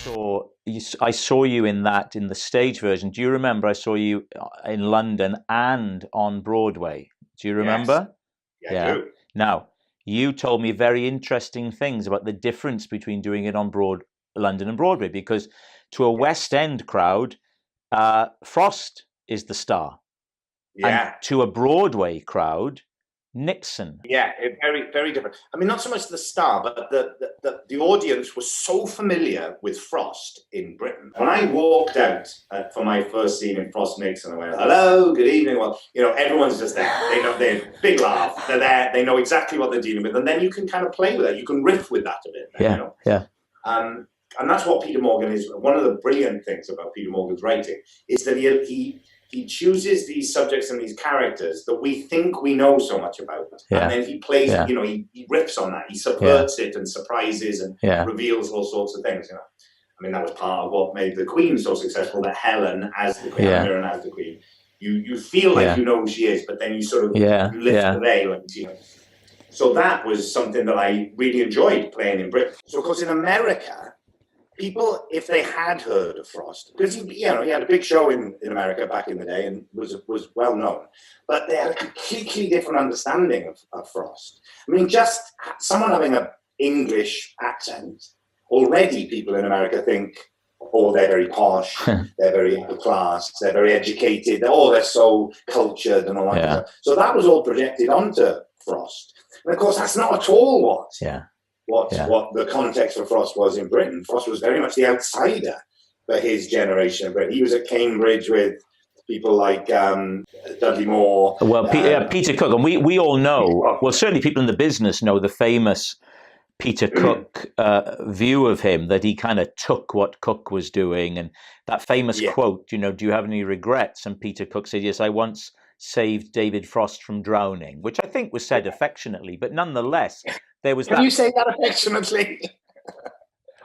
I saw you in the stage version. Do you remember? I saw you in London and on Broadway. Do you Yes. remember? Yeah, I do. Now, you told me very interesting things about the difference between doing it on London and Broadway, because to a West End crowd, Frost is the star. Yeah. And to a Broadway crowd, Nixon. Yeah, very, very different. I mean, not so much the star, but the audience was so familiar with Frost in Britain. When I walked out for my first scene in Frost Nixon, I went, "Hello, good evening." Well, everyone's just there. They know, they're big laugh. They're there. They know exactly what they're dealing with, and then you can kind of play with it. You can riff with that a bit. Then, Yeah. And that's what Peter Morgan is. One of the brilliant things about Peter Morgan's writing is that he chooses these subjects and these characters that we think we know so much about. And then he plays, he riffs on that. He subverts it and surprises and reveals all sorts of things. I mean, that was part of what made the Queen so successful, that Helen as the Queen, Mirren as the Queen. You feel like you know who she is, but then you sort of lift the veil and So that was something that I really enjoyed playing in Britain. So of course in America, people, if they had heard of Frost, because he had a big show in America back in the day and was well known, but they had a completely different understanding of Frost. I mean, just someone having an English accent, already people in America think, oh, they're very posh, they're very upper class, they're very educated, they're so cultured and all that. Yeah. So that was all projected onto Frost. And of course, that's not at all what the context for Frost was in Britain. Frost was very much the outsider for his generation in Britain. He was at Cambridge with people like Dudley Moore. Well, Peter Cook, and we all know, well, certainly people in the business know the famous Peter Cook view of him, that he kind of took what Cook was doing. And that famous quote, do you have any regrets? And Peter Cook said, yes, I once saved David Frost from drowning, which I think was said affectionately, but nonetheless, there was Can you say that affectionately?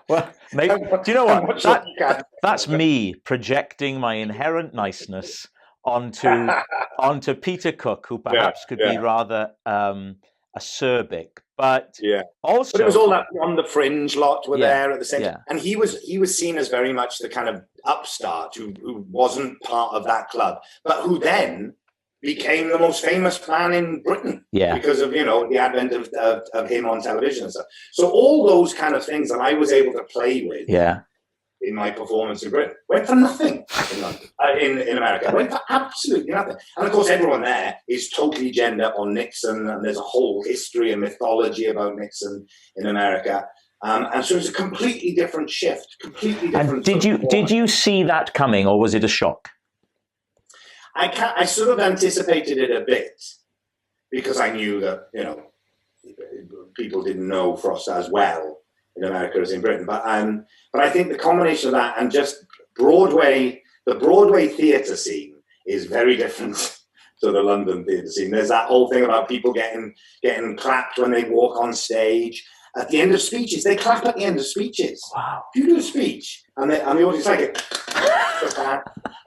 Well, maybe, do you know what? That's me projecting my inherent niceness onto Peter Cook, who perhaps could be rather acerbic, but also. But it was all that on the fringe lot were there at the same time, and he was seen as very much the kind of upstart who wasn't part of that club, but who then became the most famous man in Britain because of, the advent of him on television and stuff. So all those kind of things that I was able to play with in my performance in Britain went for nothing in London, in America. Went for absolutely nothing. And of course, everyone there is totally genned up on Nixon, and there's a whole history and mythology about Nixon in America. And so it's a completely different shift, completely different. And did you see that coming, or was it a shock? I sort of anticipated it a bit because I knew that, people didn't know Frost as well in America as in Britain. But I think the combination of that and just Broadway, the Broadway theatre scene is very different to the London theatre scene. There's that whole thing about people getting clapped when they walk on stage. At the end of speeches, they clap at the end of speeches. Wow. If you do a speech and the audience like it,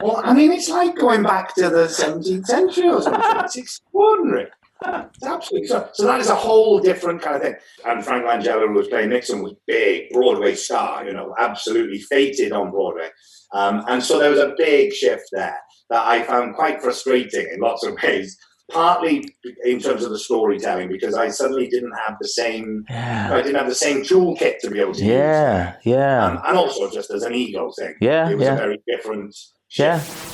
well, I mean, it's like going back to the 17th century or something. It's extraordinary. It's absolutely so that is a whole different kind of thing. And Frank Langella, who was playing Nixon, was big Broadway star, absolutely fated on Broadway. And so there was a big shift there that I found quite frustrating in lots of ways. Partly in terms of the storytelling, because I suddenly didn't have the same, I didn't have the same toolkit to be able to use. And also just as an ego thing. It was a very different shift.